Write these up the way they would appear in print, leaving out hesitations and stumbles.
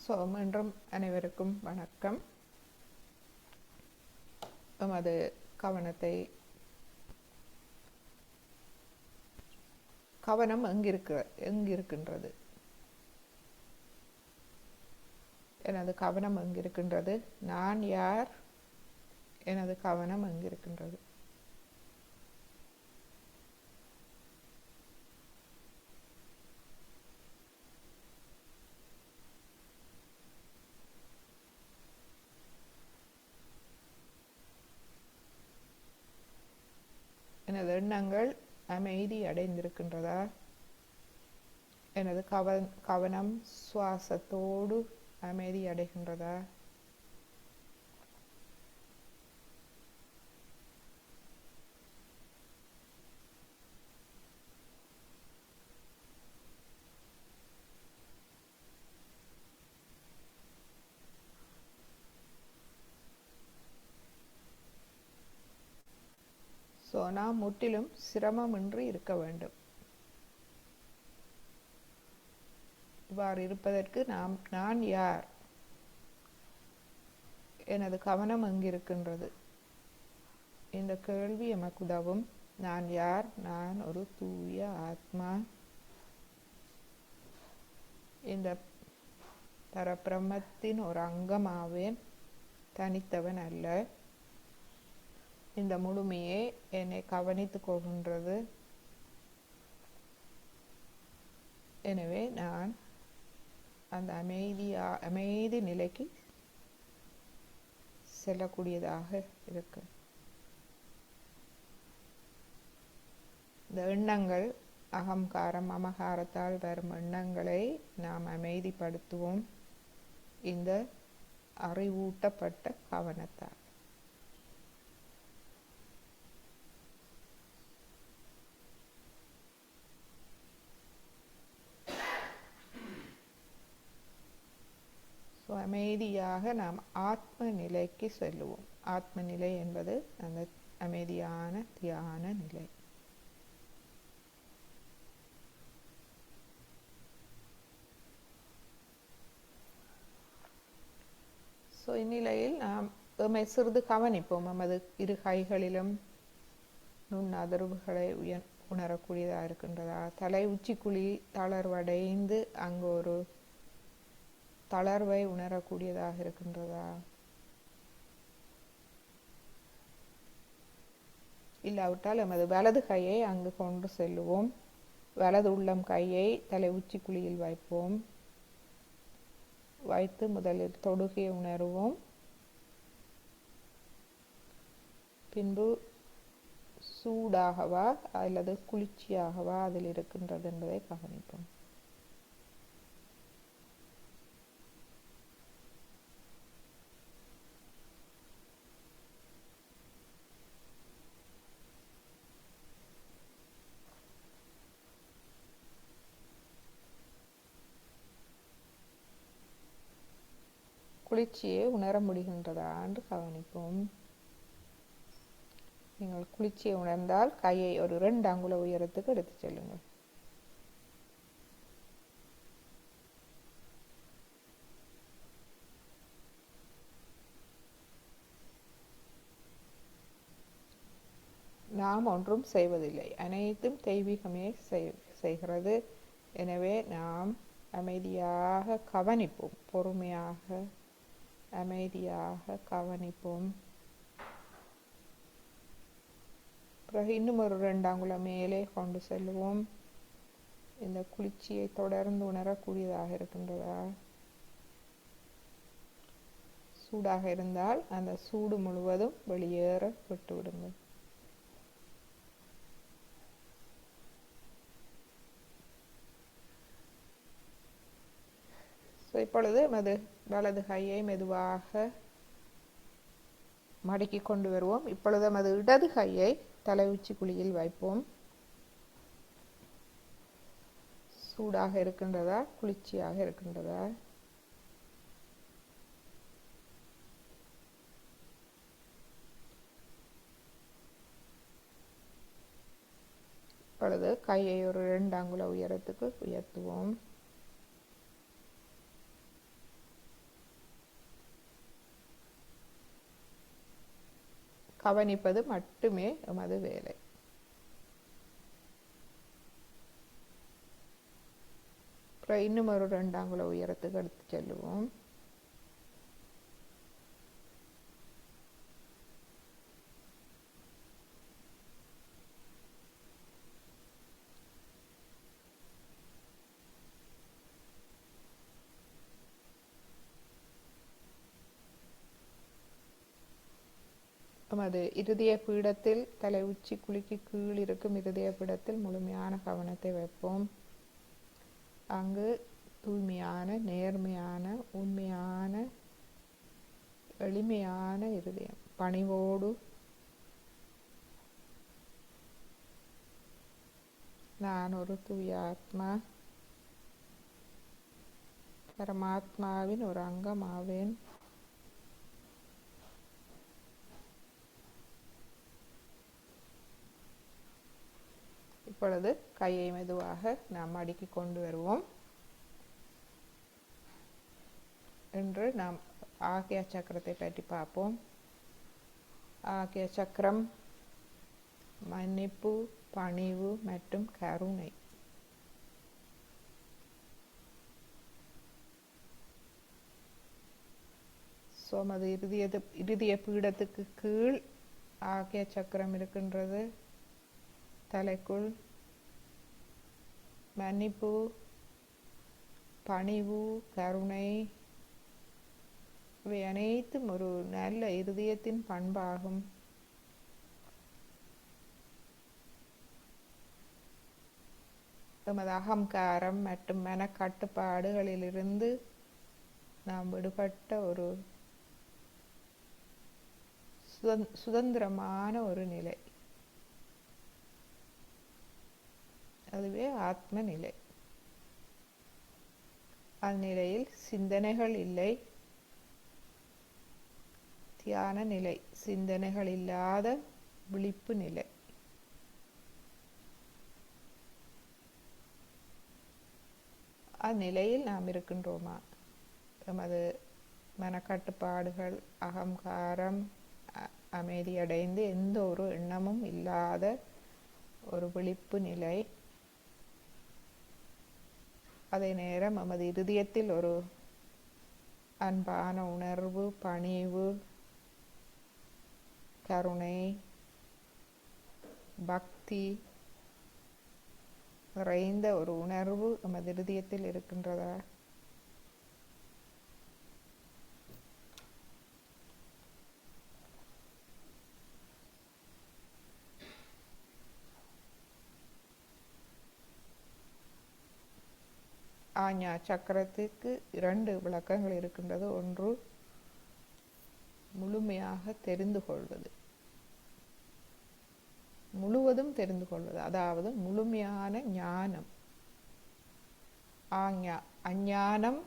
மீண்டும் அனைவருக்கும் வணக்கம். எமது கவனம் எங்கிருக்கின்றது? எனது கவனம் எங்கிருக்கின்றது? நான் யார்? எனது கவனம் எங்கிருக்கின்றது? எனது எண்ணங்கள் அமைதி அடைந்திருக்கின்றதா? எனது கவனம் சுவாசத்தோடு அமைதி அடைகின்றதா? நாம் முற்றிலும் சிரமமின்றி இருக்க வேண்டும். இவ்வாறு இருப்பதற்கு நான் யார்? எனது கவனம் எங்கிருக்கின்றது? இந்த கேள்வி எமக்கு உதவும். நான் யார்? நான் ஒரு தூய ஆத்மா. இந்த பரபிரம்மத்தின் ஒரு அங்கமாவேன், தனித்தவன் அல்ல. இந்த முழுமையே என்னை கவனித்துக் கொள்கின்றது. எனவே நான் அந்த அமைதி நிலைக்கு செல்லக்கூடியதாக இருக்கு. இந்த எண்ணங்கள் அகங்காரம் மமகாரத்தால் வரும் எண்ணங்களை நாம் அமைதிப்படுத்துவோம் இந்த அறிவூட்டப்பட்ட கவனத்தால். அமைதியாக நாம் ஆத்ம நிலைக்கு செல்லுவோம். ஆத்ம நிலை என்பது அந்த அமைதியான தியான நிலை. இந்நிலையில் நாம் சிறிது கவனிப்போம். நமது இரு கைகளிலும் நுண் அதிர்வுகளை உணரக்கூடியதாக இருக்கின்றதா? தலை உச்சிக்குழி தளர்வடைந்து அங்கு ஒரு தளர்வை உணரக்கூடியதாக இருக்கின்றதா? இல்லாவிட்டால் எமது வலது கையை அங்கு கொண்டு செல்லுவோம். வலது உள்ளம் கையை தலை உச்சிக்குழியில் வைப்போம். வைத்து முதலில் தொடுகையை உணர்வோம். பின்பு சூடாகவா அல்லது குளிர்ச்சியாகவா அதில் இருக்கின்றது என்பதை கவனிப்போம். குளிர்ச்சியை உணர முடிகின்றதா என்று கவனிப்போம். நீங்கள் குளிர்ச்சியை உணர்ந்தால் கையை ஒரு 2 அங்குல உயரத்துக்கு எடுத்து செல்லுங்கள். நாம் ஒன்றும் செய்வதில்லை, அனைத்தும் தெய்வீகமே செய்கிறது. எனவே நாம் அமைதியாக கவனிப்போம். பொறுமையாக அமைதியாக கவனிப்போம். பிறகு இன்னும் ஒரு 2 அங்குலம் மேலே கொண்டு செல்லுவோம். இந்த குளிர்ச்சியை தொடர்ந்து உணரக்கூடியதாக இருக்கின்றதா? சூடாக இருந்தால் அந்த சூடு முழுவதும் வெளியேற விட்டு விடுங்கள். இப்பொழுது வலது கையை மெதுவாக மடக்கி கொண்டு வருவோம். இப்பொழுது நமது இடது கையை தலை உச்சி குழியில் வைப்போம். சூடாக இருக்கின்றதா? குளிர்ச்சியாக இருக்கின்றதா? இப்பொழுது கையை ஒரு 2 அங்குல உயரத்துக்கு உயர்த்துவோம். கவனிப்பது மட்டுமே எமது வேலை. அப்புறம் இன்னும் ஒரு 2 அங்குல உயரத்துக்கு எடுத்து செல்லுவோம். நமது இருதய பீடத்தில், தலை உச்சி குழிக்கு கீழ் இருக்கும் இருதய பீடத்தில் முழுமையான கவனத்தை வைப்போம். அங்கு தூய்மையான, நேர்மையான, உண்மையான, எளிமையான இருதயம், பணிவோடு நான் ஒரு தூய ஆத்மா, பரமாத்மாவின் ஒரு அங்கமாவேன். இப்பொழுது கையை மெதுவாக நாம் அடுக்கி கொண்டு வருவோம். இன்று நாம் ஆக்ஞா சக்கரத்தை பற்றி பார்ப்போம். ஆக்ஞா சக்கரம் மன்னிப்பு, பணிவு மற்றும் கருணை. சோமது இருதய பீடத்துக்கு கீழ் ஆக்ஞா சக்கரம் இருக்கின்றது. தலைக்குள் மன்னிப்பு, பணிவு, கருணை இவை அனைத்தும் ஒரு நல்ல இருதயத்தின் பண்பாகும். எமது அகங்காரம் மற்றும் மனக்கட்டுப்பாடுகளிலிருந்து நாம் விடுபட்ட ஒரு சுதந்திரமான ஒரு நிலை, அதுவே ஆத்ம நிலை. அந்நிலையில் சிந்தனைகள் இல்லை, தியான நிலை, சிந்தனைகள் இல்லாத விழிப்பு நிலை. அந்நிலையில் நாம் இருக்கின்றோமா? எமது மனக்கட்டுப்பாடுகள், அகங்காரம் அமைதியடைந்து எந்த ஒரு எண்ணமும் இல்லாத ஒரு விழிப்பு நிலை. அதே நேரம் நமது இருதயத்தில் ஒரு அன்பான உணர்வு, பணிவு, கருணை, பக்தி நிறைந்த ஒரு உணர்வு நமது இருதயத்தில் இருக்கின்றதா? ஆஞ்ஞா சக்கரத்துக்கு 2 விளக்கங்கள் இருக்கின்றது. ஒன்று, முழுமையாக தெரிந்து கொள்வது, முழுவதும் தெரிந்து கொள்வது, அதாவது முழுமையான ஞானம். ஆஞ்ஞா அஞ்ஞானம்,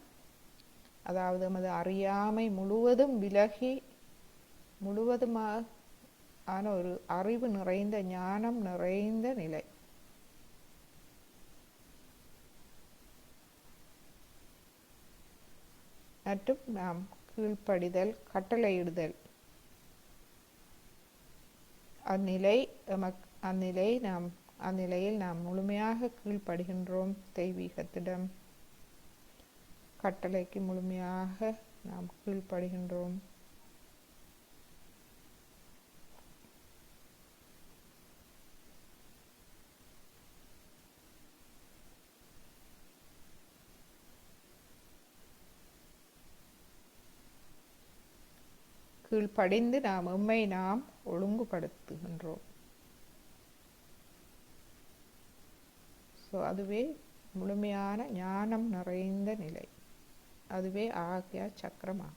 அதாவது நமது அறியாமை முழுவதும் விலகி முழுவதுமான ஒரு அறிவு நிறைந்த, ஞானம் நிறைந்த நிலை. மற்றும் நாம் கீழ்ப்படிதல், கட்டளையிடுதல், அந்நிலையில் நாம் முழுமையாக கீழ்ப்படுகின்றோம் தெய்வீகத்திடம். கட்டளைக்கு முழுமையாக நாம் கீழ்ப்படுகின்றோம். கீழ்ப்படிந்து நாம் ஒழுங்குபடுத்துகின்றோம். அதுவே முழுமையான ஞானம் நிறைந்த நிலை, அதுவே ஆக்ஞா சக்கரமாகும்.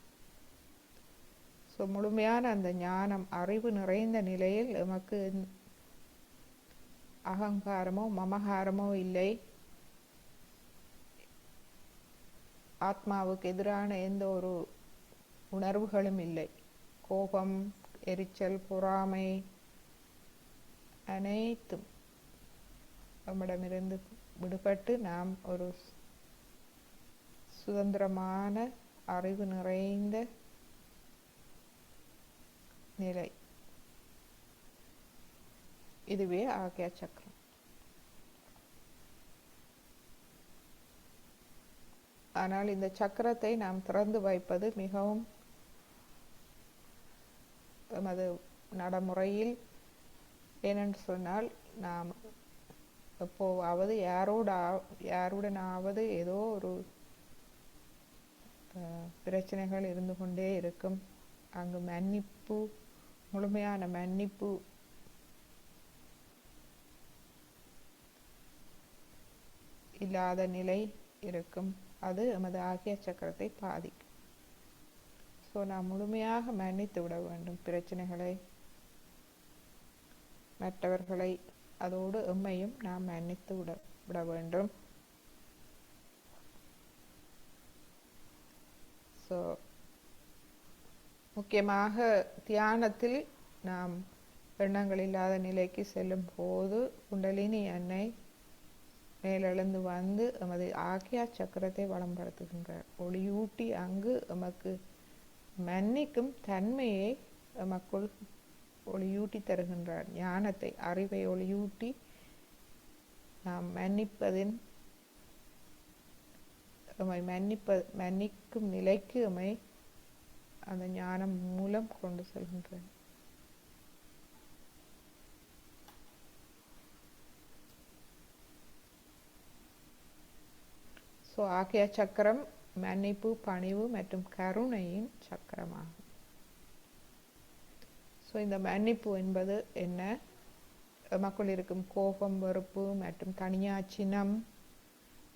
முழுமையான அந்த ஞானம், அறிவு நிறைந்த நிலையில் எமக்கு அகங்காரமோ மமகாரமோ இல்லை. ஆத்மாவுக்கு எதிரான எந்த ஒரு உணர்வுகளும் இல்லை. கோபம், எரிச்சல், பொறாமை அனைத்தும் நம்மிடமிருந்து விடுபட்டு நாம் ஒரு சுதந்திரமான, அறிவு நிறைந்த நிலை, இதுவே ஆக்யா சக்கரம். ஆனால் இந்த சக்கரத்தை நாம் திறந்து வைப்பது மிகவும் அது நடைமுறையில் ஏனென்று சொன்னால் நாம் எப்போவாவது யாருடனாவது ஏதோ ஒரு பிரச்சனைகள் இருந்து கொண்டே இருக்கும். அங்கு மன்னிப்பு, முழுமையான மன்னிப்பு இல்லாத நிலை இருக்கும். அது எமது ஆக்யா சக்கரத்தை பாதிக்கும். ஸோ நாம் முழுமையாக மன்னித்து விட வேண்டும் பிரச்சனைகளை, மற்றவர்களை, அதோடு எம்மையும் நாம் மன்னித்து விட வேண்டும். ஸோ முக்கியமாக தியானத்தில் நாம் எண்ணங்கள் இல்லாத நிலைக்கு செல்லும் போது குண்டலினி அன்னை மேலெழுந்து வந்து எமது ஆக்யா சக்கரத்தை வளம்படுத்துகின்றார். ஒளியூட்டி அங்கு எமக்கு மன்னிக்கும் தன்மையை எமக்குள் ஒளியூட்டி தருகின்றார். ஞானத்தை, அறிவை ஒளியூட்டி நாம் மன்னிப்பதின் மன்னிக்கும் நிலைக்கு எம்மை அந்த ஞானம் மூலம் கொண்டு செல்கின்றார். ஸோ ஆக்யா சக்கரம் மன்னிப்பு, பணிவு மற்றும் கருணையின் சக்கரமாகும். ஸோ இந்த மன்னிப்பு என்பது என்ன? எமக்குள் இருக்கும் கோபம், வெறுப்பு மற்றும் தனியா சினம்,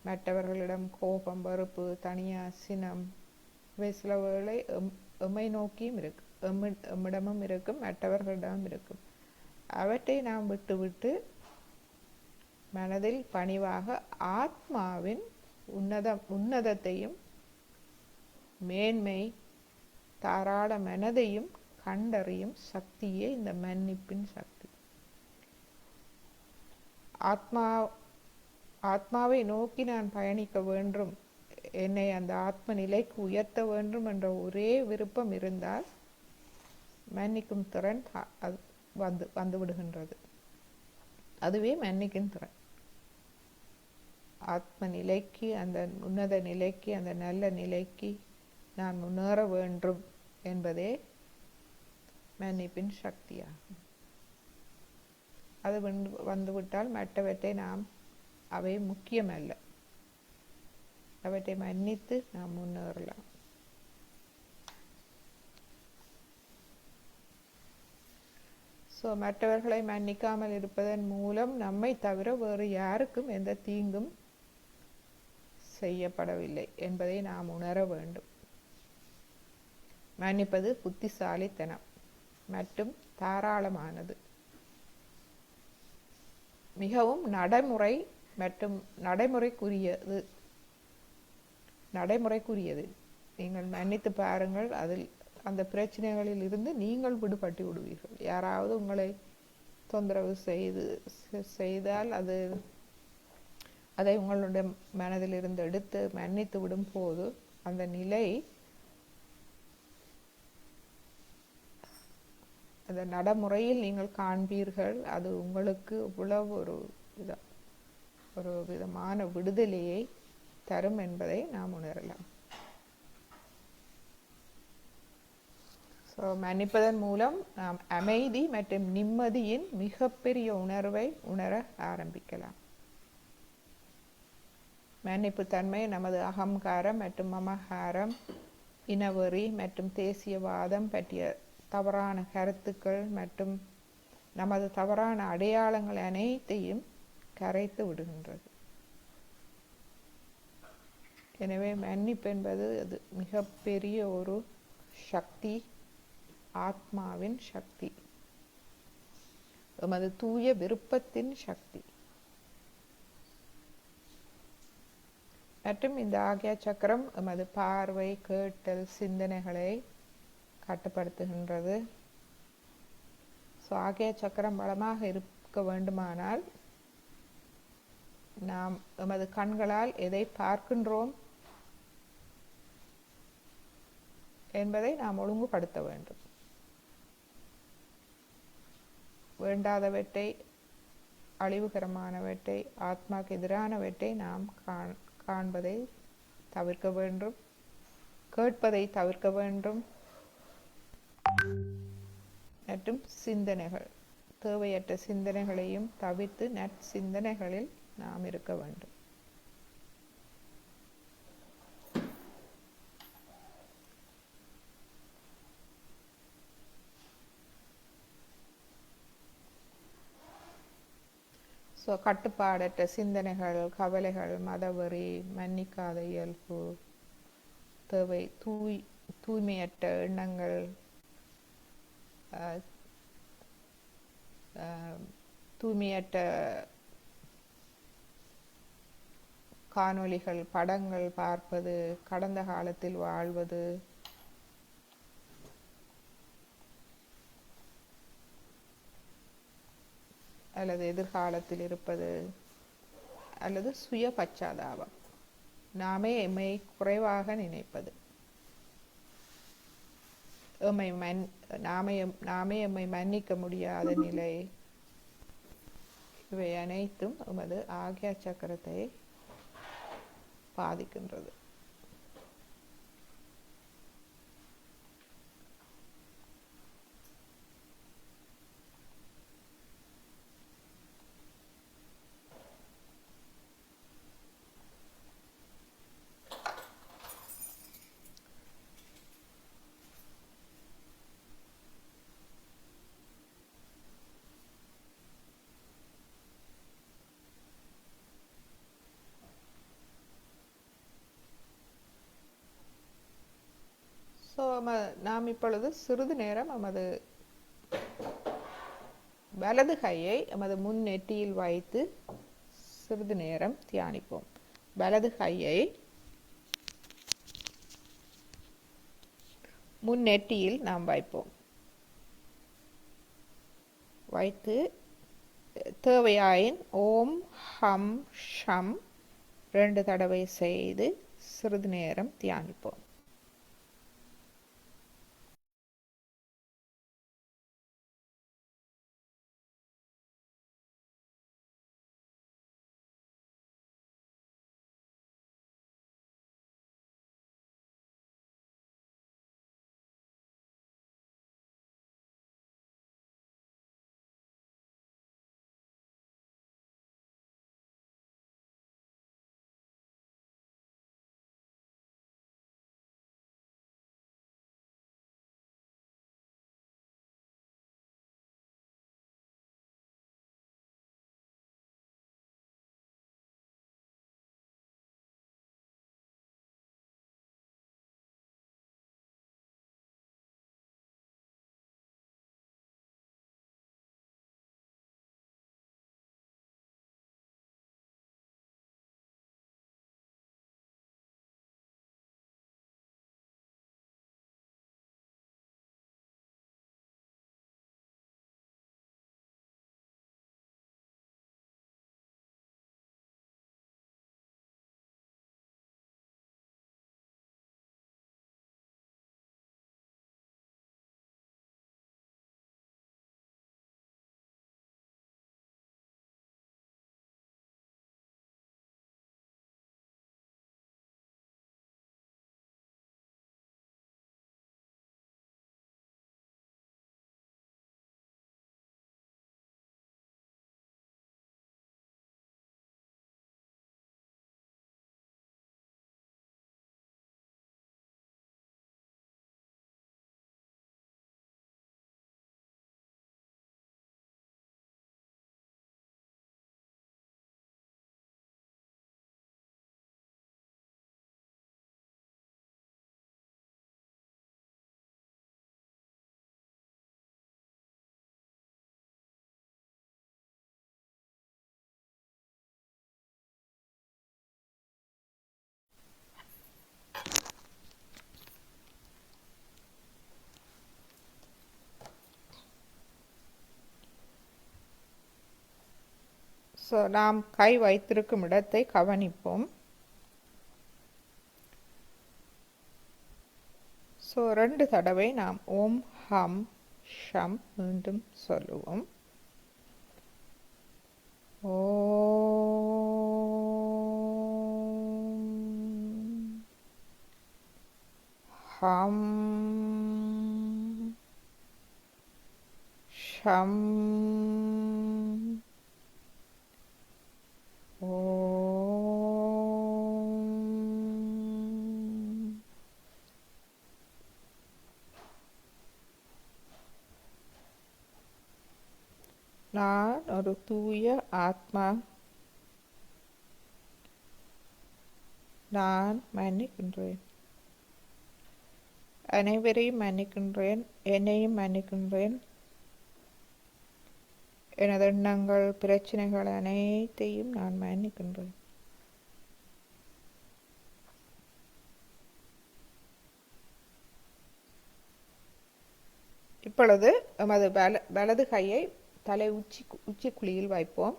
மற்றவர்களிடம் கோபம், வெறுப்பு, தனியா சினம், இவை சில வேளை எம்மை நோக்கியும் இருக்கும், எம்மிடமும் இருக்கும், மற்றவர்களிடமும் இருக்கும். அவற்றை நாம் விட்டுவிட்டு மனதில் பணிவாக ஆத்மாவின் உன்னதத்தையும் மேன்மை, தாராள மனதையும் கண்டறியும் சக்தியே இந்த மன்னிப்பின் சக்தி. ஆத்மாவை நோக்கி நான் பயணிக்க வேண்டும், என்னை அந்த ஆத்ம நிலைக்கு உயர்த்த வேண்டும் என்ற ஒரே விருப்பம் இருந்தால் மன்னிக்கும் திறன் வந்து விடுகின்றது. அதுவே மன்னிக்கும் திறன். ஆத்ம நிலைக்கு, அந்த உன்னத நிலைக்கு, அந்த நல்ல நிலைக்கு நான் முன்னேற வேண்டும் என்பதே மன்னிப்பின் சக்தியாகும். அது வந்துவிட்டால் மற்றவற்றை அவை முக்கியமல்ல, அவற்றை மன்னித்து நாம் முன்னேறலாம். ஸோ மற்றவர்களை மன்னிக்காமல் இருப்பதன் மூலம் நம்மை தவிர வேறு யாருக்கும் எந்த தீங்கும் செய்யப்படவில்லை என்பதை நாம் உணர வேண்டும். மன்னிப்பது புத்திசாலித்தனம் மற்றும் தாராளமானது. மிகவும் நடைமுறை மற்றும் நடைமுறைக்குரியது. நீங்கள் மன்னித்து பாருங்கள், அதில் அந்த பிரச்சனைகளில் இருந்து நீங்கள் விடுபட்டு விடுவீர்கள். யாராவது உங்களை தொந்தரவு செய்தால் அதை உங்களுடைய மனதிலிருந்து எடுத்து மன்னித்து விடும் போது அந்த நிலை, அந்த நடைமுறையில் நீங்கள் காண்பீர்கள். அது உங்களுக்கு இவ்வளவு ஒரு விதமான விடுதலையை தரும் என்பதை நாம் உணரலாம். ஸோ மன்னிப்பதன் மூலம் நாம் அமைதி மற்றும் நிம்மதியின் மிகப்பெரிய உணர்வை உணர ஆரம்பிக்கலாம். மன்னிப்பு தன்மை நமது அகங்காரம் மற்றும் மமகாரம், இனவெறி மற்றும் தேசியவாதம் பற்றிய தவறான கருத்துக்கள் மற்றும் நமது தவறான அடையாளங்கள் அனைத்தையும் கரைத்து விடுகின்றது. எனவே மன்னிப்பு என்பது அது மிகப்பெரிய ஒரு சக்தி, ஆத்மாவின் சக்தி, எமது தூய விருப்பத்தின் சக்தி. மற்றும் இந்த ஆக்யா சக்கரம் எமது பார்வை, கேட்டல், சிந்தனைகளை கட்டுப்படுத்துகின்றது. ஸோ ஆக்யா சக்கரம் பலமாக இருக்க வேண்டுமானால் நாம் எமது கண்களால் எதை பார்க்கின்றோம் என்பதை நாம் ஒழுங்குபடுத்த வேண்டும். வேண்டாதவற்றை அழிவுகரமானவற்றை, ஆத்மாக்கு எதிரானவற்றை நாம் காண்பதை தவிர்க்க வேண்டும், கேட்பதை தவிர்க்க வேண்டும். மற்றும் சிந்தனைகள், தேவையற்ற சிந்தனைகளையும் தவிர்த்து நற்சிந்தனைகளில் நாம் இருக்க வேண்டும். கட்டுப்பாடற்ற சிந்தனைகள், கவலைகள், மதவெறி, மன்னிக்காத இயல்பு, தேவை தூய்மையற்ற எண்ணங்கள், தூய்மையற்ற காணொளிகள், படங்கள் பார்ப்பது, கடந்த காலத்தில் வாழ்வது, அல்லது எதிர்காலத்தில் இருப்பது, அல்லது சுய பச்சாதாபம், நாமே எம்மை குறைவாக நினைப்பது, நாமே எம்மை மன்னிக்க முடியாத நிலை, இவை அனைத்தும் எமது ஆக்ஞா சக்கரத்தை பாதிக்கின்றது. நாம் இப்பொழுது சிறிது நேரம் நமது வலது கையை நமது முன் நெற்றியில் வைத்து சிறிது நேரம் தியானிப்போம். வலது கையை முன் நெற்றியில் நாம் வைப்போம். வைத்து தேவையாயின் ஓம் ஹம் ஷம் 2 தடவை செய்து சிறிது நேரம் தியானிப்போம். நாம் கை வைத்திருக்கும் இடத்தை கவனிப்போம். 2 தடவை நாம் ஓம் ஹம் ஷம் மீண்டும் சொல்லுவோம். ஓம் ஹம் ஷம் ஓம். நான் ஒரு தூய ஆத்மா. நான் மன்னிக்கின்றேன். அனைவரையும் மன்னிக்கின்றேன். என்னையும் மன்னிக்கின்றேன். எனது எண்ணங்கள், பிரச்சனைகள் அனைத்தையும் நான் மன்னிக்கின்றேன். இப்பொழுது எமது வலது கையை தலை உச்சி குழியில் வைப்போம்.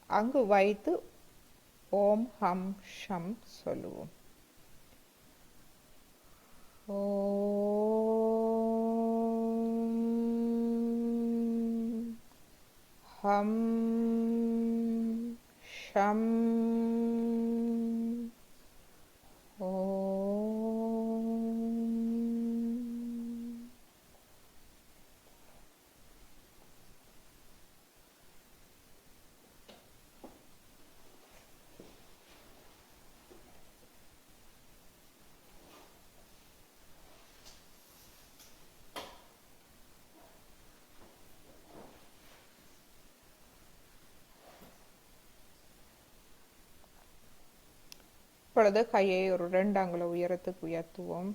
அங்கு வைத்து ஓம் ஹம் ஷம் சொல்லுவோம். ஓம் ஹம் ஷம் ஓம். இப்பொழுது கையை ஒரு 2 அங்குல உயரத்துக்கு உயர்த்துவோம்.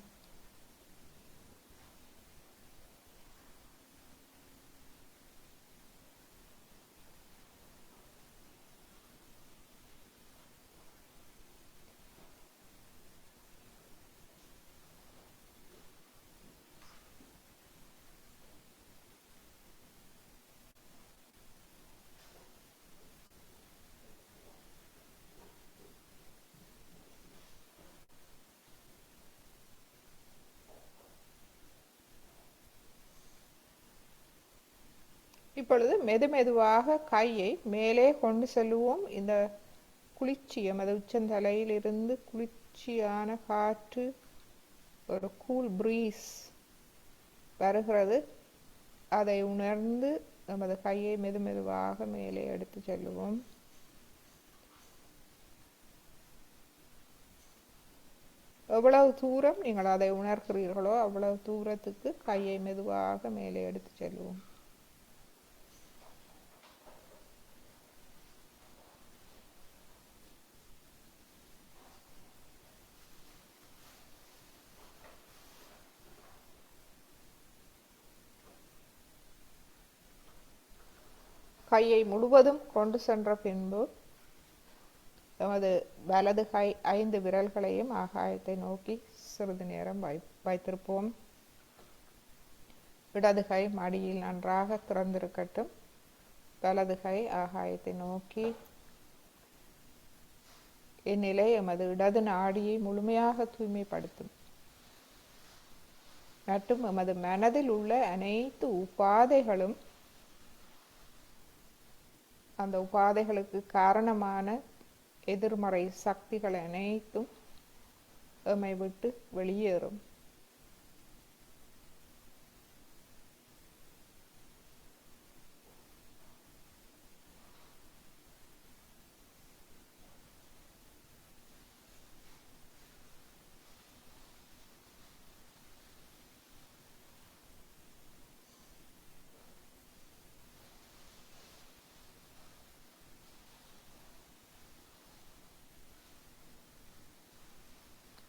இப்பொழுது மெதுவாக கையை மேலே கொண்டு செல்லுவோம். இந்த குளிர்ச்சி எமது உச்சந்தலையிலிருந்து குளிர்ச்சியான காற்று, ஒரு கூல் ப்ரீஸ் வருகிறது. அதை உணர்ந்து நமது கையை மெதுவாக மேலே எடுத்து செல்லுவோம். எவ்வளவு தூரம் நீங்கள் அதை உணர்கிறீர்களோ அவ்வளவு தூரத்துக்கு கையை மெதுவாக மேலே எடுத்து செல்லுவோம். கையை முழுவதும் கொண்டு சென்ற பின்பு நமது வலது கை 5 விரல்களையும் ஆகாயத்தை நோக்கி சிறிது நேரம் வைத்திருப்போம். இடது கை மடியில் நன்றாக திறந்திருக்கட்டும். வலது கை ஆகாயத்தை நோக்கி. இந்நிலை எமது இடது நாடியை முழுமையாக தூய்மைப்படுத்தும் மற்றும் எமது மனதில் உள்ள அனைத்து உபாதைகளும், அந்த உபாதைகளுக்கு காரணமான எதிர்மறை சக்திகள் அனைத்தும் எம்மை விட்டு வெளியேறும்.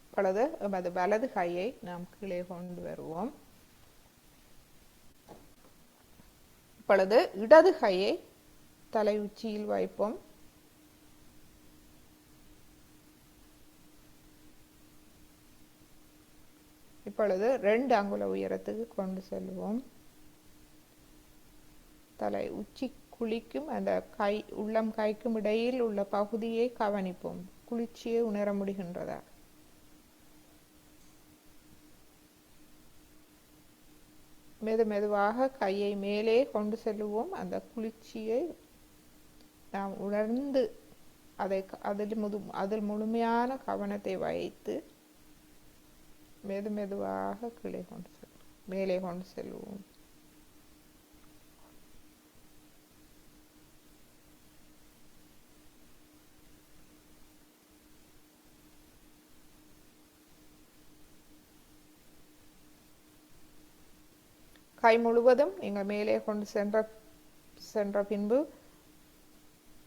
இப்பொழுது எமது வலது கையை நாம் கீழே கொண்டு வருவோம். இப்பொழுது இடது கையை தலை உச்சியில் வைப்போம். இப்பொழுது 2 அங்குல உயரத்துக்கு கொண்டு செல்வோம். தலை உச்சி குழிக்கும் அந்த கை உள்ளம் கைக்கும் இடையில் உள்ள பகுதியை கவனிப்போம். குளிர்ச்சியை உணர முடிகின்றதா? மெதுவாக கையை மேலே கொண்டு செல்லுவோம். அந்த குளிர்ச்சியை நாம் உணர்ந்து அதை அதில் முழுமையான கவனத்தை வைத்து மெதுவாக கீழே கொண்டு செல்வோம், மேலே கொண்டு செல்வோம். கை முழுவதும் நீங்கள் மேலே கொண்டு சென்ற பின்பு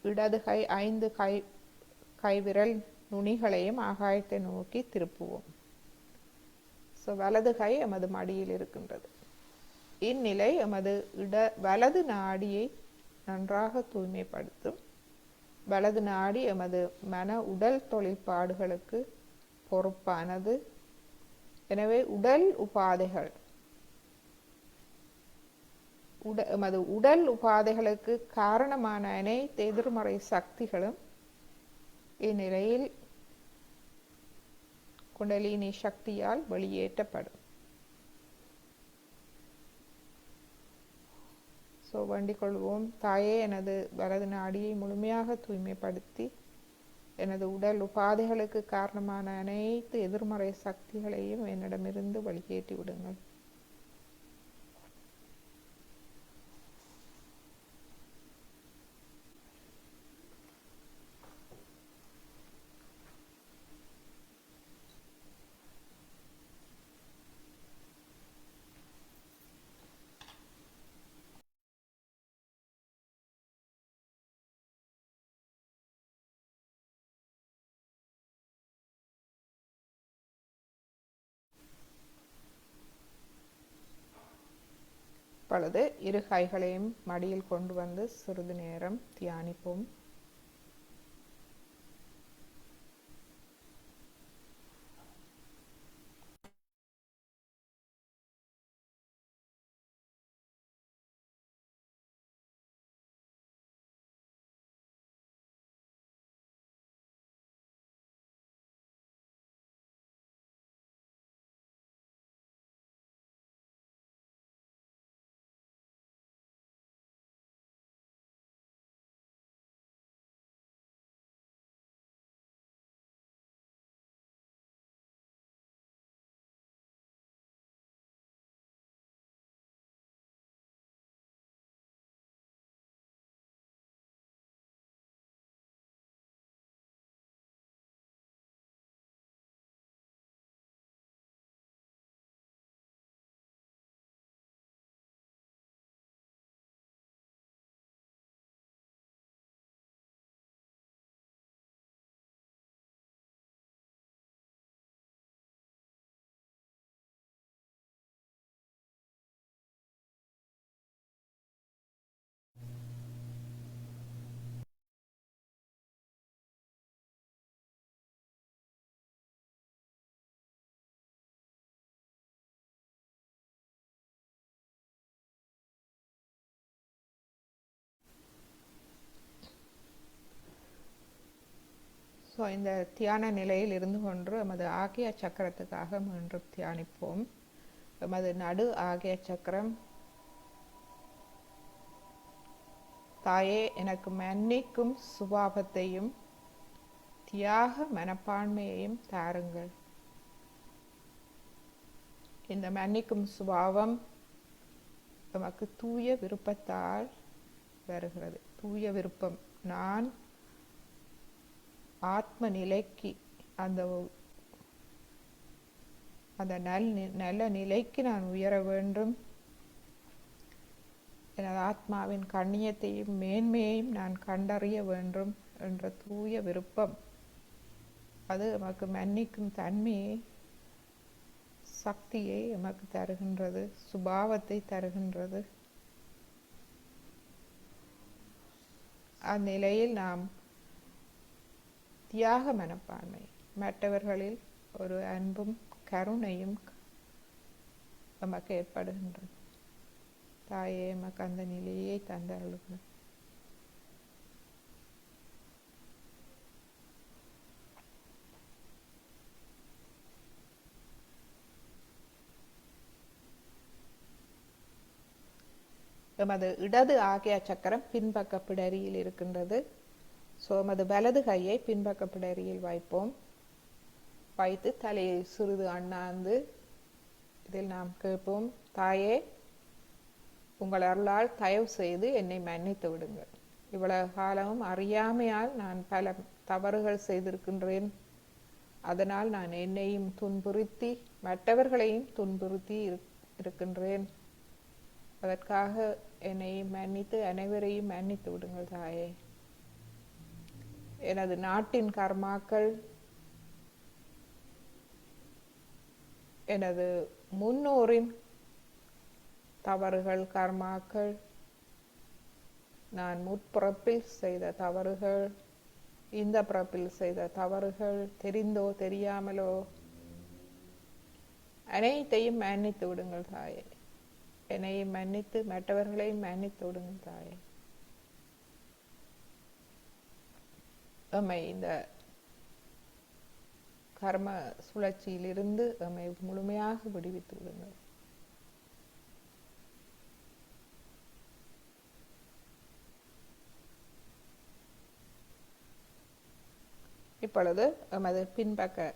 இடது கை 5 கைவிரல் நுனிகளையும் ஆகாயத்தை நோக்கி திருப்புவோம். வலது கை எமது மடியில் இருக்கின்றது. இந்நிலை எமது வலது நாடியை நன்றாக தூய்மைப்படுத்தும். வலது நாடி எமது மன உடல் தொழிற்பாடுகளுக்கு பொறுப்பானது. எனவே உடல் உபாதைகள் எமது உடல் உபாதைகளுக்கு காரணமான அனைத்து எதிர்மறை சக்திகளும் இந்நிலையில் குண்டலினி சக்தியால் வெளியேற்றப்படும். வேண்டிக் கொள்வோம், தாயே எனது வலது நாடியை முழுமையாக தூய்மைப்படுத்தி எனது உடல் உபாதைகளுக்கு காரணமான அனைத்து எதிர்மறை சக்திகளையும் என்னிடமிருந்து வெளியேற்றி விடுங்கள். இப்பொழுது இரு கைகளையும் மடியில் கொண்டு வந்து சிறிது நேரம் தியானிப்போம். இந்த தியான நிலையில் இருந்து கொண்டு எமது ஆகிய சக்கரத்துக்காக மீண்டும் தியானிப்போம். எமது நடு ஆகிய சக்கரம், தாயே எனக்கு மன்னிக்கும் சுபாவத்தையும் தியாக மனப்பான்மையையும் தாருங்கள். இந்த மன்னிக்கும் சுபாவம் நமக்கு தூய விருப்பத்தால் வருகிறது. தூய விருப்பம், நான் ஆத்ம நிலைக்கு அந்த நல்ல நிலைக்கு நான் உயர வேண்டும். எனது ஆத்மாவின் கண்ணியத்தையும் மேன்மையையும் நான் கண்டறிய வேண்டும் என்ற தூய விருப்பம், அது நமக்கு மன்னிக்கும் தன்மையை, சக்தியை நமக்கு தருகின்றது, சுபாவத்தை தருகின்றது. அந்நிலையில் நாம் தியாக மனப்பான்மை, மற்றவர்களில் ஒரு அன்பும் கருணையும் நமக்கு ஏற்படுகின்றது. தாயே எமக்கு அந்த நிலையை தந்தருளுங்கள். எமது இடது ஆகிய சக்கரம் பின்பக்க பிடரியில் இருக்கின்றது. ஸோ எமது வலது கையை பின்பக்க பிடரியில் வைப்போம். வைத்து தலையை சிறிது அண்ணாந்து இதில் நாம் கேட்போம், தாயே உங்கள் அருளால் தயவு செய்து என்னை மன்னித்து விடுங்கள். இவ்வளவு காலமும் அறியாமையால் நான் பல தவறுகள் செய்திருக்கின்றேன். அதனால் நான் என்னையும் துன்புறுத்தி மற்றவர்களையும் துன்புறுத்தி இருக்கின்றேன். அதற்காக என்னையும் மன்னித்து அனைவரையும் மன்னித்து விடுங்கள் தாயே. எனது நாட்டின் கர்மாக்கள், எனது முன்னோரின் தவறுகள், கர்மாக்கள், நான் முற்பிறப்பில் செய்த தவறுகள், இந்த பிறப்பில் செய்த தவறுகள், தெரிந்தோ தெரியாமலோ அனைத்தையும் மன்னித்து விடுங்கள் தாயே. என்னையும் மன்னித்து மற்றவர்களையும் மன்னித்து விடுங்கள் தாயே. எம்மை இந்த கர்ம சுழற்சியிலிருந்து எம்மை முழுமையாக விடுவித்து விடுங்கள். இப்பொழுது எமது பின்பக்க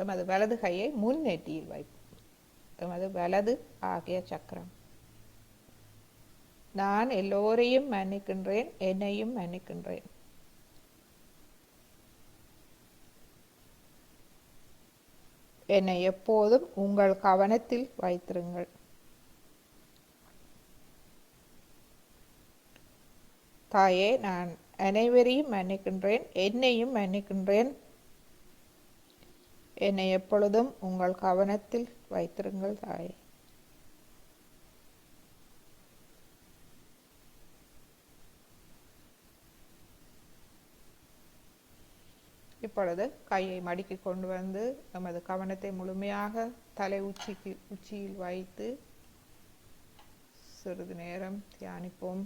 எமது வலது கையை முன்னெட்டியில் வைப்போம். எமது வலது ஆகிய சக்கரம். நான் எல்லோரையும் மன்னிக்கின்றேன், என்னையும் மன்னிக்கின்றேன். என்னை எப்போதும் உங்கள் கவனத்தில் வைத்திருங்கள். தாயே, நான் அனைவரையும் மன்னிக்கின்றேன், என்னையும் மன்னிக்கின்றேன். என்னை எப்பொழுதும் உங்கள் கவனத்தில் வைத்திருங்கள் தாயே. இப்பொழுது கையை மடிக்கி கொண்டு வந்து நமது கவனத்தை முழுமையாக தலை உச்சியில் வைத்து சிறிது நேரம் தியானிப்போம்.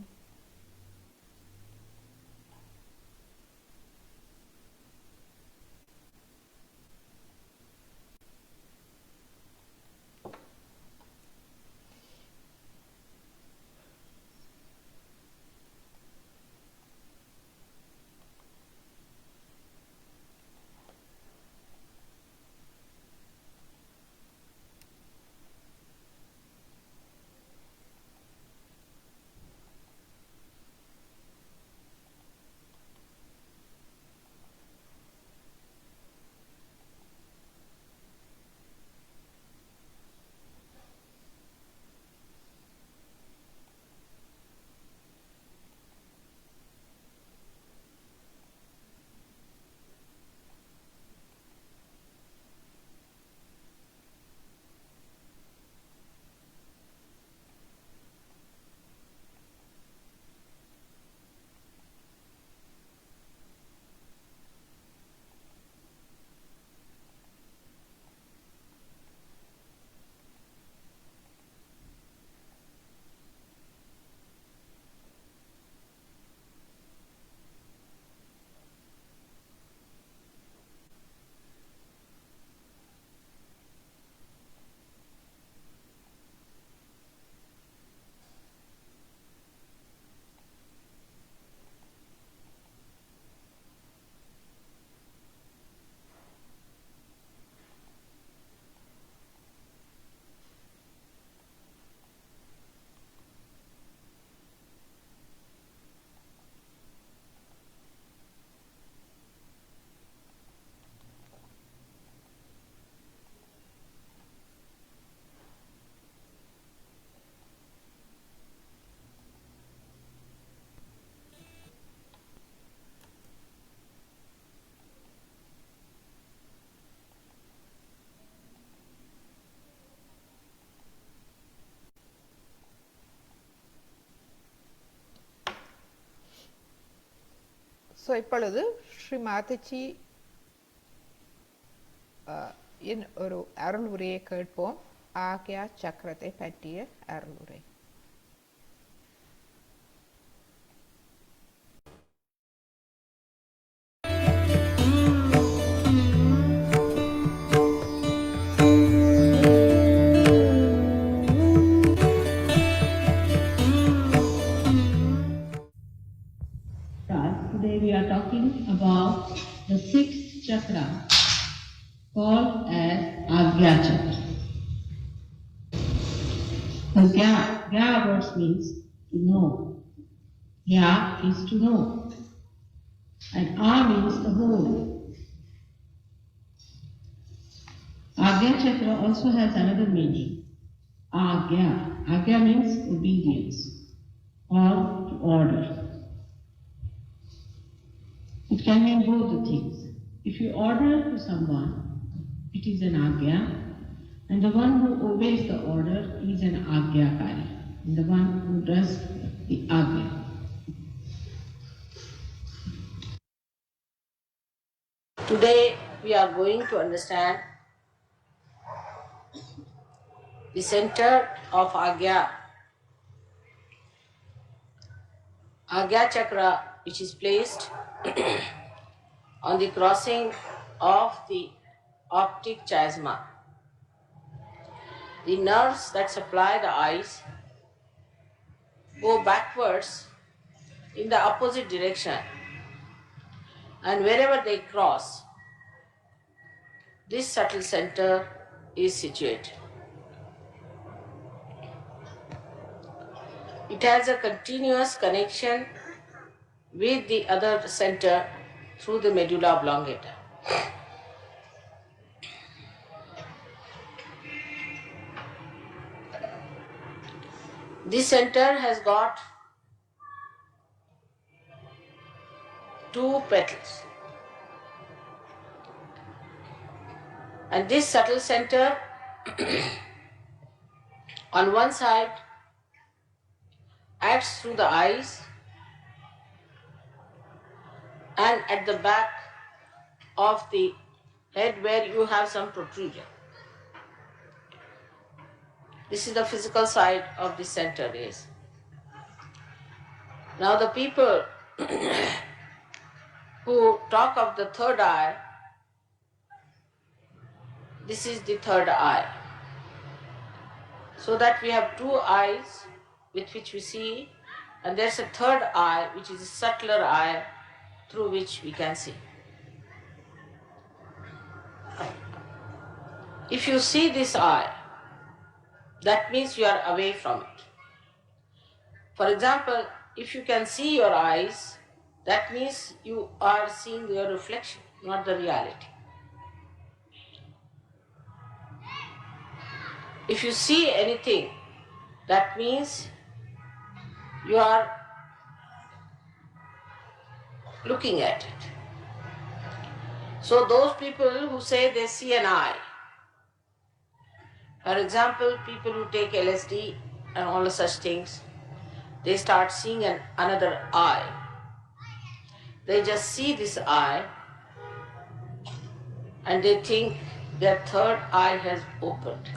ஸோ இப்பொழுது ஸ்ரீ மாதாஜி ஒரு அருள் உரையை கேட்போம். ஆக்யா சக்கரத்தை பற்றிய அருள் உரை. chakra called as Agya chakra. The Gya words means to know. Gya is to know. And A means the whole. Agya chakra also has another meaning. Agya. Agya means obedience or to order. It can mean both the things. If you order to someone, it is an agya, and the one who obeys the order is an agyakari, and the one who does the agya. Today we are going to understand the center of agya. Agya chakra, which is placed on the crossing of the optic chiasma. The nerves that supply the eyes go backwards in the opposite direction, and wherever they cross, this subtle center is situated. It has a continuous connection with the other center through the medulla oblongata. This center has got two petals, and this subtle center on one side acts through the eyes, and at the back of the head where you have some protrusion. This is the physical side of the center is. Now the people who talk of the third eye, this is the third eye. So that we have two eyes with which we see, and there's a third eye which is a subtler eye through which we can see. If you see this eye, that means you are away from it. For example, if you can see your eyes, that means you are seeing your reflection, not the reality. If you see anything, that means you are looking at it. So those people who say they see an eye, for example, people who take LSD and all of such things, they start seeing another eye. They just see this eye and they think their third eye has opened.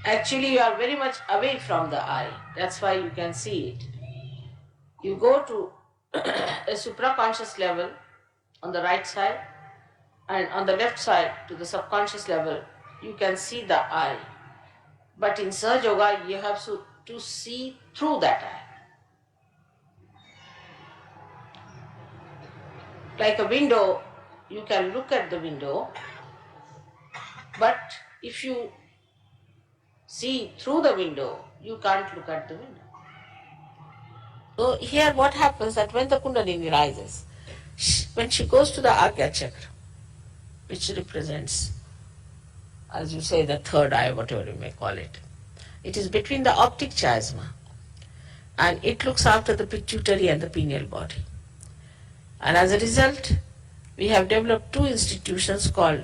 Actually, you are very much away from the eye. That's why you can see it. You go to a supraconscious level on the right side, and on the left side to the subconscious level, you can see the eye. But in Sahaja Yoga, you have to see through that eye. Like a window, you can look at the window, but if you see through the window, you can't look at the window. So here what happens that when the Kundalini rises, when she goes to the Agya chakra, which represents, as you say, the third eye, whatever you may call it, it is between the optic chiasma, and it looks after the pituitary and the pineal body. And as a result, we have developed two institutions called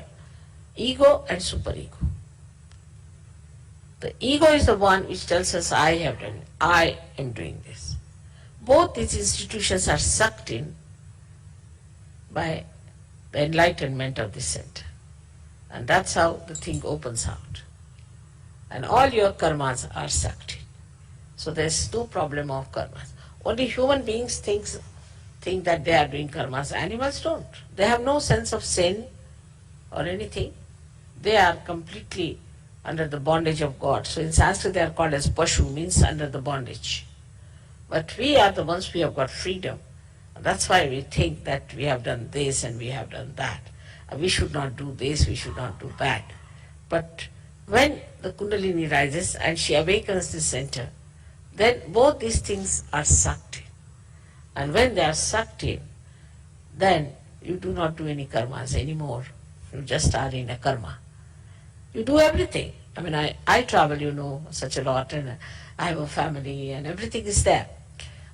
ego and superego. The ego is the one which tells us, I am doing this. Both these institutions are sucked in by the enlightenment of the center. And that's how the thing opens out. And all your karmas are sucked in. So there's no problem of karmas. Only human beings think that they are doing karmas. Animals don't. They have no sense of sin or anything. They are completely under the bondage of God. So in Sanskrit they are called as Pashu, means under the bondage. But we are the ones who have got freedom. That's why we think that we have done this and we have done that. We should not do this, we should not do that. But when the Kundalini rises and she awakens the center, then both these things are sucked in. And when they are sucked in, then you do not do any karmas anymore. You just are in a karma. You do everything. I mean, I travel, such a lot, and I have a family, and everything is there.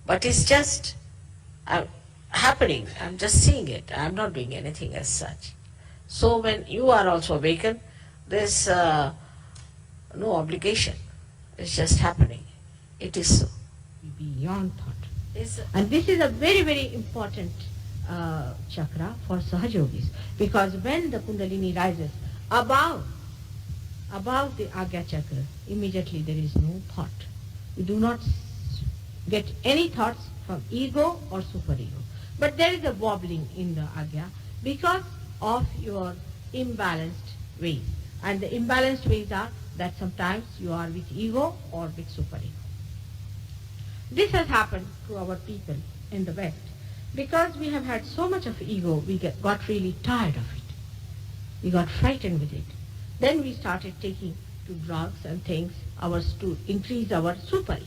But it's just happening. I'm just seeing it. I'm not doing anything as such. So when you are also awakened, there's no obligation. It's just happening. It is so. Beyond thought. And this is a very, very important chakra for Sahajogis, because when the Kundalini rises above the Agya chakra, immediately there is no thought. You do not get any thoughts from ego or superego. But there is a wobbling in the Agya because of your imbalanced ways. And the imbalanced ways are that sometimes you are with ego or with superego. This has happened to our people in the West because we have had so much of ego, we got really tired of it. We got frightened with it. Then we started taking to drugs and things to increase our superego.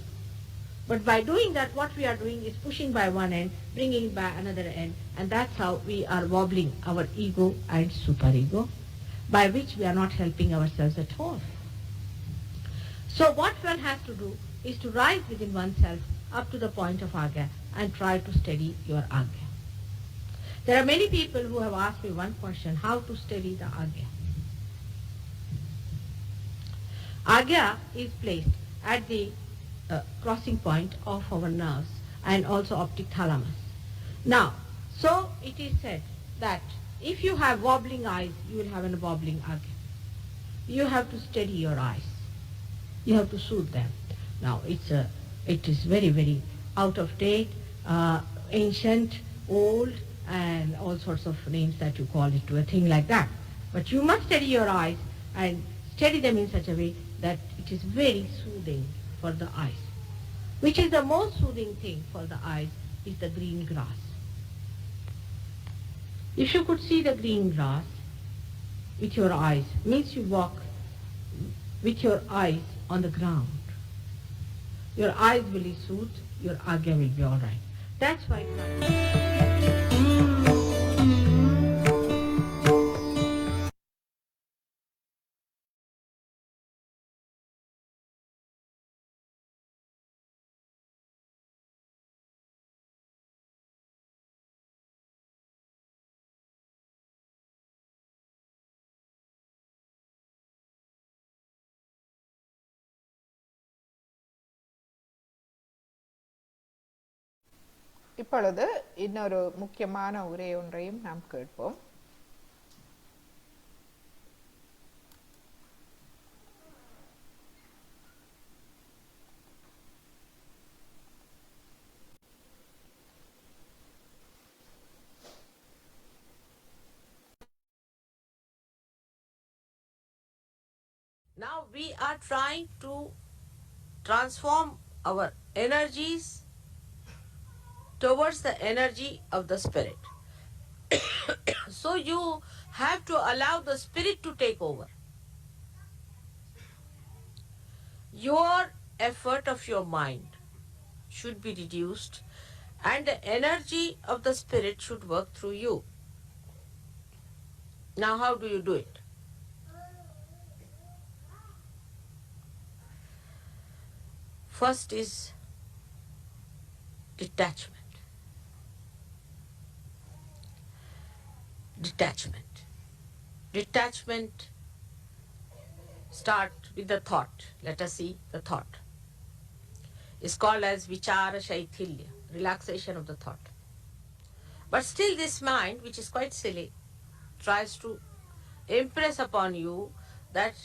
But by doing that, what we are doing is pushing by one end, bringing by another end, and that's how we are wobbling our ego and superego, by which we are not helping ourselves at all. So what one has to do is to rise within oneself up to the point of Agya and try to steady your Agya. There are many people who have asked me one question: how to steady the Agya? Agya is placed at the crossing point of our nerves and also optic thalamus. Now, so it is said that if you have wobbling eyes, you will have a wobbling Agya. You have to steady your eyes. You have to soothe them. Now, it is very, very out of date, ancient, old, and all sorts of names that you call it to a thing like that. But you must steady your eyes and steady them in such a way that it is very soothing for the eyes. Which is the most soothing thing for the eyes is the green grass. If you could see the green grass with your eyes, means you walk with your eyes on the ground. Your eyes will be soothed, your Agya will be all right. That's why. இப்பொழுது இன்னொரு முக்கியமான உரை ஒன்றையும் நாம் கேட்போம். Now we are trying to transform our energies towards the energy of the spirit. So you have to allow the spirit to take over. Your effort of your mind should be reduced and the energy of the spirit should work through you. Now how do you do it? First is detachment. Detachment start with the thought. Let us see the thought. It's called as vichara shaithilya, relaxation of the thought. But still this mind, which is quite silly, tries to impress upon you that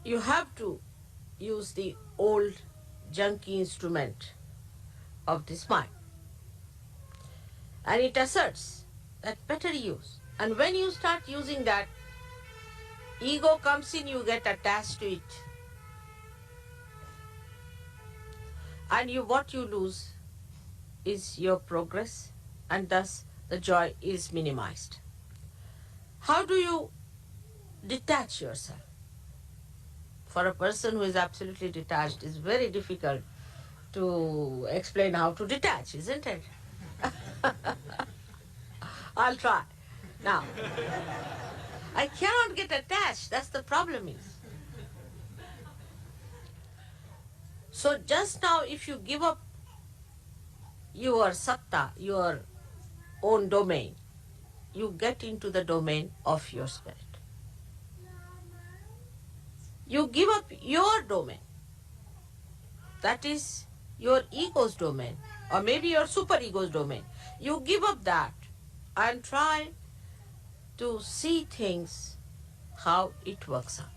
you have to use the old junky instrument of this mind. And it asserts that better use. And when you start using that, ego comes in, you get attached to it. And what you lose is your progress, and thus the joy is minimized. How do you detach yourself? For a person who is absolutely detached, it's very difficult to explain how to detach, isn't it? I'll try. Now, I cannot get attached, that's the problem is. So just now, if you give up your satta, your own domain, you get into the domain of your spirit. You give up your domain, that is your ego's domain, or maybe your superego's domain. You give up that and try to see things how it works out.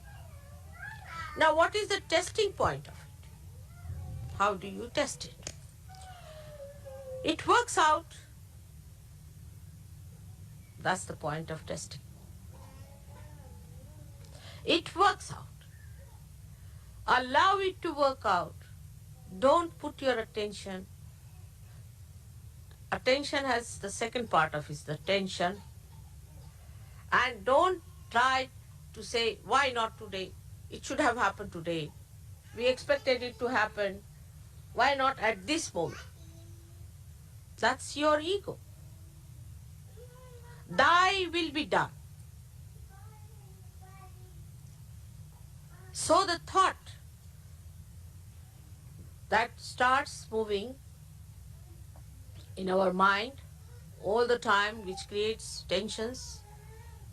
Now, what is the testing point of it? How do you test it? It works out. That's the point of testing. It works out. Allow it to work out. Don't put your attention. Attention has the second part of it, the tension. And don't try to say, why not today? It should have happened today. We expected it to happen. Why not at this moment? That's your ego. Thy will be done. So the thought that starts moving in our mind all the time, which creates tensions,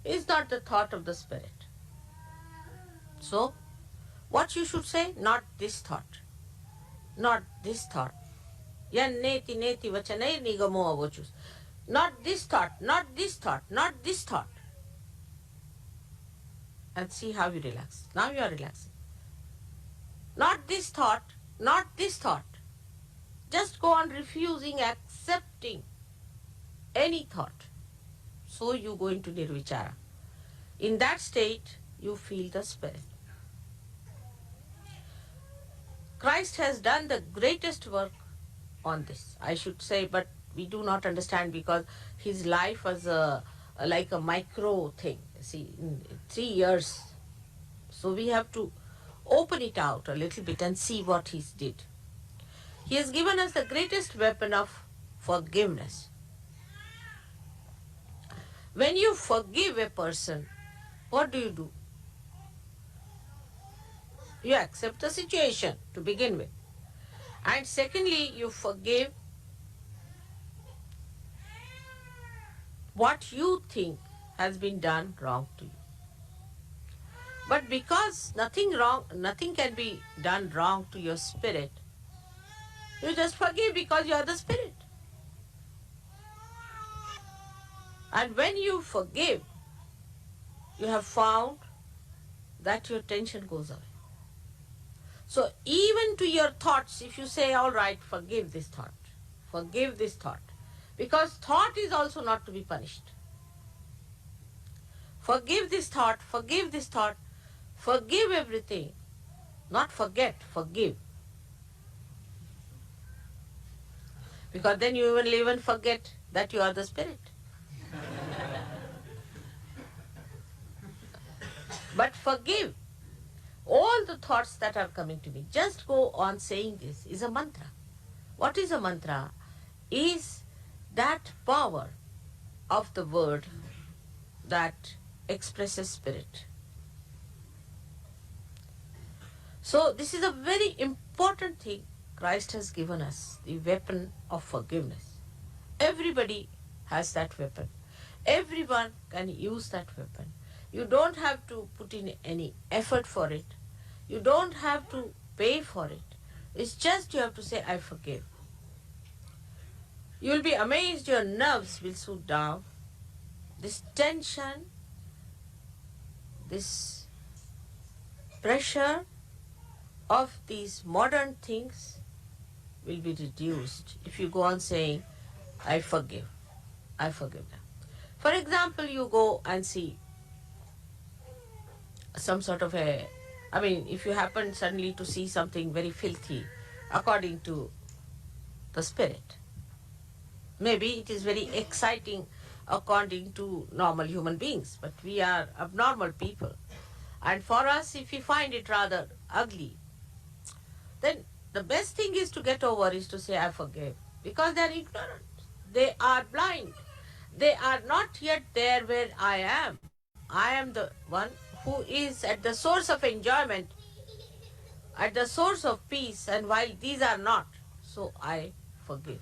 is not the thought of the spirit. So, what you should say? Not this thought. Not this thought. Yan neti neti vachanai nigamo avochus. Not this thought, not this thought, not this thought. And see how you relax. Now you are relaxing. Not this thought, not this thought. Just go on refusing, accepting any thought. So you go into nirvichara. In that state, you feel the spirit. Christ has done the greatest work on this, I should say, but we do not understand because his life was like a micro thing. See, in 3 years. So we have to open it out a little bit and see what he did. He has given us the greatest weapon of forgiveness. When you forgive a person, what do? You accept the situation to begin with. And secondly, you forgive what you think has been done wrong to you. But because nothing can be done wrong to your spirit, you just forgive because you are the spirit. And when you forgive, you have found that your tension goes away. So even to your thoughts, if you say, all right, forgive this thought, because thought is also not to be punished. Forgive this thought, forgive everything. Not forget, forgive. Because then you will even forget that you are the spirit. But forgive all the thoughts that are coming to me. Just go on saying this is a mantra. What is a mantra? Is that power of the word that expresses spirit. So this is a very important thing Christ has given us, the weapon of forgiveness. Everybody has that weapon. Everyone can use that weapon. You don't have to put in any effort for it. You don't have to pay for it. It's just you have to say, I forgive. You'll be amazed, your nerves will soothe down. This tension, this pressure of these modern things will be reduced if you go on saying, I forgive them. For example, you go and see some sort of if you happen suddenly to see something very filthy, according to the spirit, Maybe it is very exciting according to normal human beings, but we are abnormal people. And for us, if we find it rather ugly, then the best thing is to get over is to say, I forgive. Because they are ignorant. They are blind. They are not yet there where I am. I am the one who is at the source of enjoyment, at the source of peace, and while these are not, so I forgive.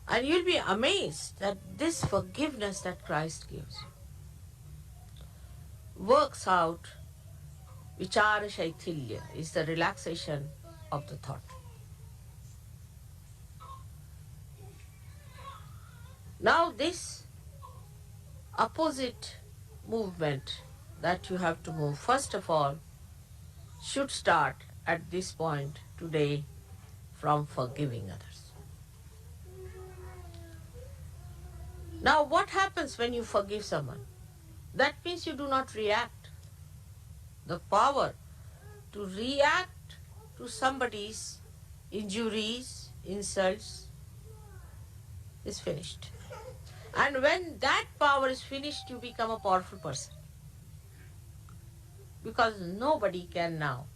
And you'll be amazed that this forgiveness that Christ gives works out. Vichara Shaithilya is the relaxation of the thought. Now this opposite movement that you have to move, first of all, should start at this point today from forgiving others. Now what happens when you forgive someone? That means you do not react. The power to react to somebody's injuries, insults is finished. And when that power is finished, you become a powerful person. Because nobody can now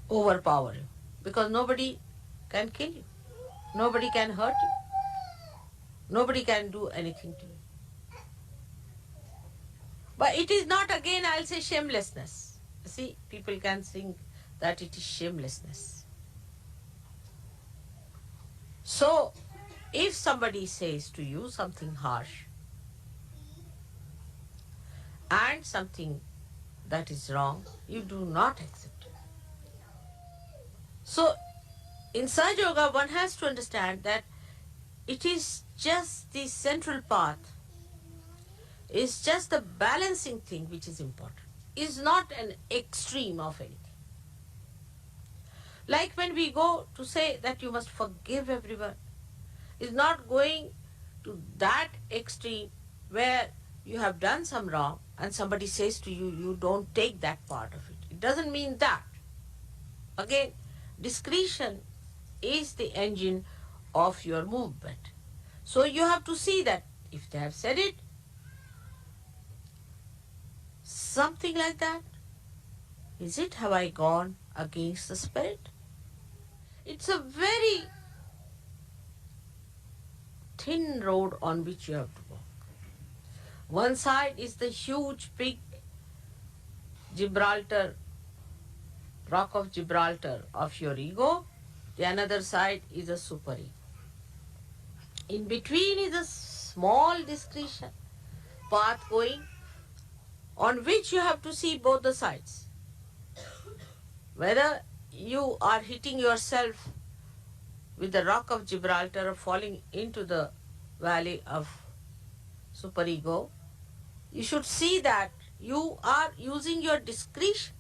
overpower you. Because nobody can kill you. Nobody can hurt you. Nobody can do anything to you. But it is not, again, I'll say, shamelessness. See, people can think that it is shamelessness. So, if somebody says to you something harsh and something that is wrong, you do not accept it. So, in Sahaja Yoga, one has to understand that it is just the central path, it's just the balancing thing which is important. It's not an extreme of anything. Like when we go to say that you must forgive everyone, it's not going to that extreme where you have done some wrong and somebody says to you, you don't take that part of it. It doesn't mean that. Again, discretion is the engine of your movement. So you have to see that if they have said it, something like that, is it, have I gone against the spirit? It's a very thin road on which you have to walk. One side is the huge, big Gibraltar, rock of Gibraltar of your ego. The another side is a super ego. In between is a small discretion path going on which you have to see both the sides. Whether you are hitting yourself with the rock of Gibraltar or falling into the valley of superego, you should see that you are using your discretion.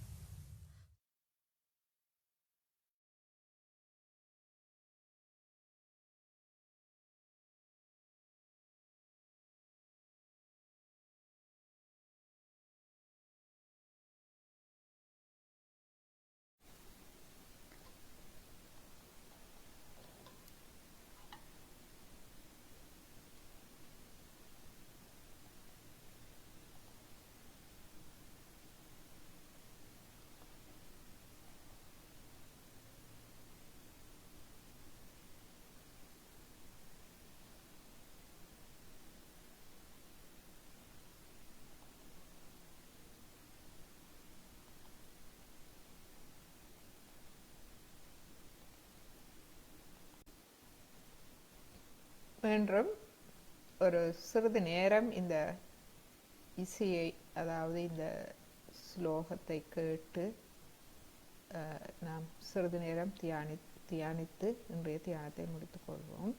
மீண்டும் ஒரு சிறிது நேரம் இந்த இசையை, அதாவது இந்த ஸ்லோகத்தை கேட்டு நாம் சிறிது நேரம் தியானித்து இன்றைய தியானத்தை முடித்துக் கொள்வோம்.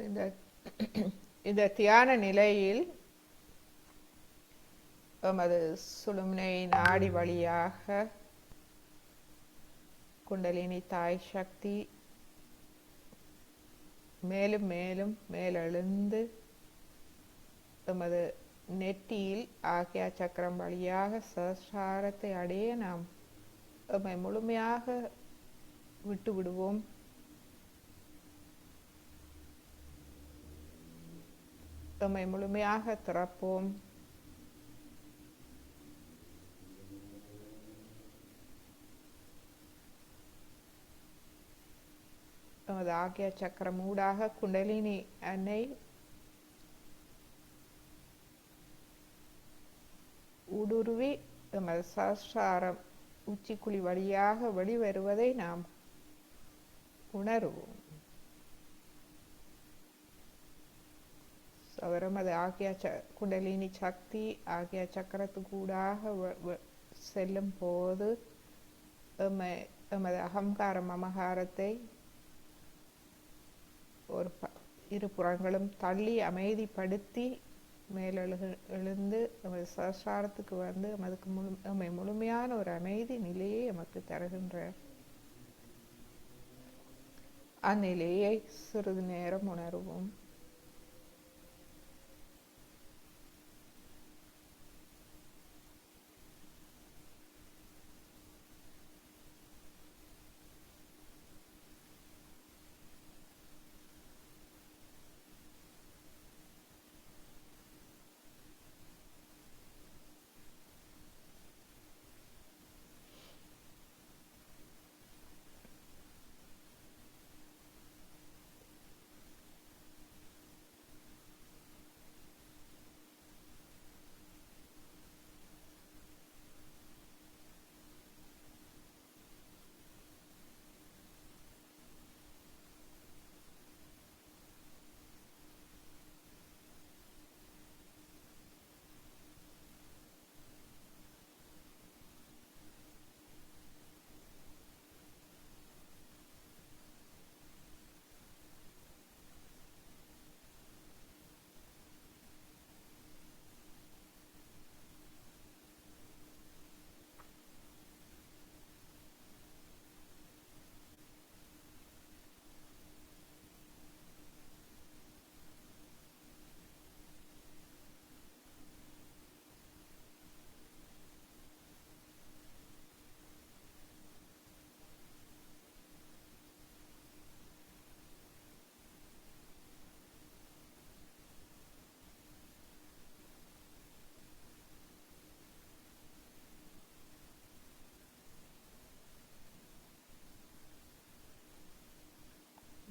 இந்த இந்த தியான நிலையில் எமது சுழுமுனை நாடி வழியாக குண்டலினி தாய் சக்தி மேலும் மேலும் மேலெழுந்து எமது நெற்றியில் ஆகிய சக்கரம் வழியாக சஹஸ்ராரத்தை அடைய நாம் எம்மை முழுமையாக விட்டு விடுவோம். எம்மை முழுமையாக திறப்போம். எமது ஆகிய சக்கரம் ஊடாக குண்டலினி அன்னை ஊடுருவி எமது சஹஸ்ராரம் உச்சிக்குழி வழியாக வெளிவருவதை நாம் உணர்வோம். எமது ஆகிய குண்டலினி சக்தி ஆகிய சக்கரத்துக்கூடாக செல்லும் போது எமது அகங்காரம் மமகாரத்தை ஒரு இரு புறங்களும் தள்ளி அமைதிப்படுத்தி மேலெழுந்து எமது சஹஸ்ராரத்துக்கு வந்து எம்மை முழுமையான ஒரு அமைதி நிலையை எமக்கு தருகின்ற அந்நிலையை சிறிது நேரம் உணர்வோம்.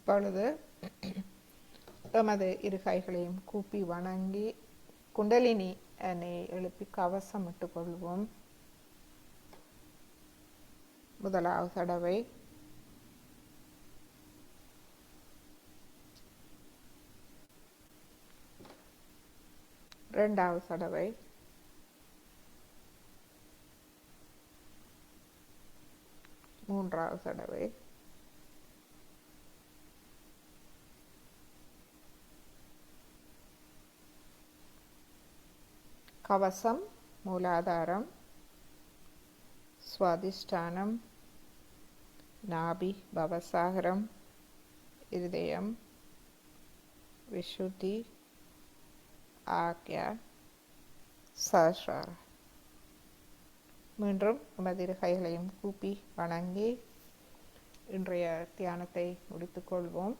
இப்பொழுது எமது இரு கைகளையும் கூப்பி வணங்கி குண்டலினி அன்னையை எழுப்பி கவசம் இட்டுக் கொள்வோம். முதலாவது தடவை இரண்டாவது தடவை மூன்றாவது தடவை கவசம் மூலாதாரம் சுவாதிஷ்டானம் நாபி பவசாகரம் இருதயம் விசுத்தி ஆக்யா சஹஸ்ராரம். மீண்டும் நமது இரு கைகளையும் கூப்பி வணங்கி இன்றைய தியானத்தை முடித்துக்கொள்வோம்.